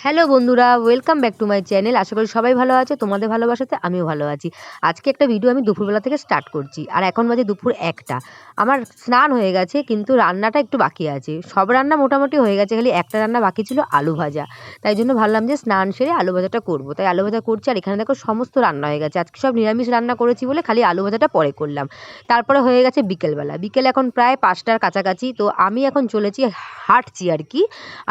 Hello বন্ধুরা, welcome back to my channel. আশা করি সবাই ভালো আছে, তোমাদের ভালোবাসাতে আমিও ভালো আছি। আজকে একটা ভিডিও আমি দুপুরবেলা থেকে স্টার্ট করছি, আর এখন বাজে দুপুর 1টা। আমার স্নান হয়ে গেছে, কিন্তু রান্নাটা একটু বাকি আছে। সব রান্না মোটামুটি হয়ে গেছে, খালি একটা রান্না বাকি ছিল, আলু ভাজা। তাই জন্য ভাবলাম যে স্নান সেরে আলু ভাজাটা করবো, তাই আলু ভাজা করছি। আর এখানে দেখো সমস্ত রান্না হয়ে গেছে, আজকে সব নিরামিষ রান্না করেছি বলে খালি আলু ভাজাটা পরে করলাম। তারপরে হয়ে গেছে বিকেলবেলা, বিকেল এখন প্রায় 5টার কাছাকাছি। তো আমি এখন চলেছি, হাঁটছি আর কি।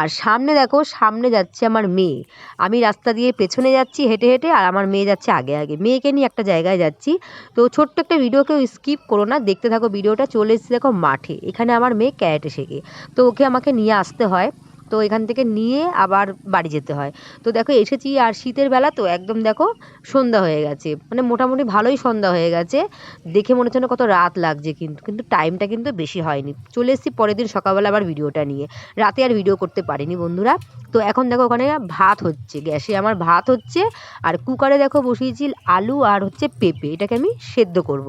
আর সামনে দেখো, সামনে যাচ্ছে আমার মেয়ে। আমি রাস্তা দিয়ে পেছনে যাচ্ছি হেঁটে হেঁটে, আর আমার মেয়ে যাচ্ছে আগে আগে। মেয়েকে নিয়ে একটা জায়গায় যাচ্ছি। তো ছোট্ট একটা ভিডিও, কেউ স্কিপ করো না, দেখতে থাকো ভিডিওটা। চলে এসেছি দেখো মাঠে, এখানে আমার মেয়ে ক্যারাটে শেখে। তো ওকে আমাকে নিয়ে আসতে হয়, তো এখান থেকে নিয়ে আবার বাড়ি যেতে হয়। তো দেখো এসেছি, আর শীতের বেলা তো একদম দেখো সন্ধ্যা হয়ে গেছে, মানে মোটামুটি ভালোই সন্ধ্যা হয়ে গেছে। দেখে মনে হচ্ছে না কত রাত লাগছে, কিন্তু কিন্তু টাইমটা কিন্তু বেশি হয়নি। চলে এসেছি পরের দিন সকালবেলা আবার ভিডিওটা নিয়ে। রাতে আর ভিডিও করতে পারিনি বন্ধুরা। তো এখন দেখো ওখানে ভাত হচ্ছে, গ্যাসে আমার ভাত হচ্ছে। আর কুকারে দেখো বসিয়েছি আলু আর হচ্ছে পেঁপে, এটাকে আমি সেদ্ধ করব।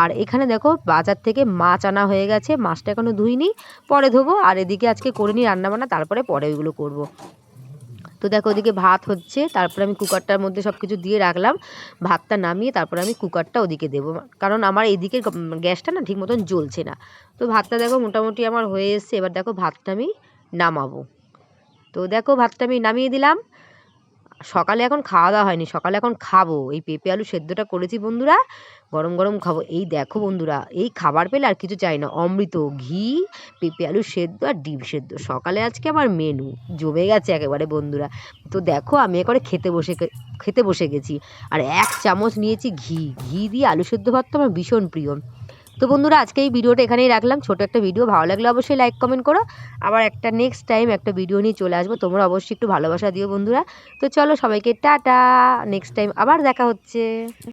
আর এখানে দেখো বাজার থেকে মাছ আনা হয়ে গেছে, মাছটা এখনো ধুইনি, পরে ধোবো। আর এদিকে আজকে করে নিই রান্নাবান্না, তারপরে ওইগুলো করব। তো দেখো ওদিকে ভাত হচ্ছে, তারপরে আমি কুকারটার মধ্যে সব কিছু দিয়ে রাখলাম। ভাতটা নামিয়ে তারপরে আমি কুকারটা ওদিকে দেবো, কারণ আমার এদিকে গ্যাসটা না ঠিক মতন জ্বলছে না। তো ভাতটা দেখো মোটামুটি আমার হয়ে এসছে। এবার দেখো ভাতটা আমি নামাবো। তো দেখো ভাতটা আমি নামিয়ে দিলাম। সকালে এখন খাওয়া দাওয়া হয়নি, সকালে এখন খাবো। এই পেঁপে আলু সেদ্ধটা করেছি বন্ধুরা, গরম গরম খাবো। এই দেখো বন্ধুরা, এই খাবার পেলে আর কিছু চাই না। অমৃত, ঘি, পেঁপে আলু সেদ্ধ আর ডিম সেদ্ধ, সকালে আজকে আমার মেনু জমে গেছে একেবারে বন্ধুরা। তো দেখো আমি একবারে খেতে বসে গেছি। আর 1 চামচ নিয়েছি ঘি, ঘি দিয়ে আলু সেদ্ধ ভাত তো আমার ভীষণ প্রিয়। তো বন্ধুরা আজকে এই ভিডিওটা এখানেই রাখলাম, ছোট একটা ভিডিও। ভালো লাগলে অবশ্যই লাইক কমেন্ট করো। আবার একটা নেক্সট টাইম একটা ভিডিও নিয়ে চলে আসবো, তোমরা অবশ্যই একটু ভালোবাসা দিও বন্ধুরা। তো চলো সবাইকে টাটা, নেক্সট টাইম আবার দেখা হচ্ছে।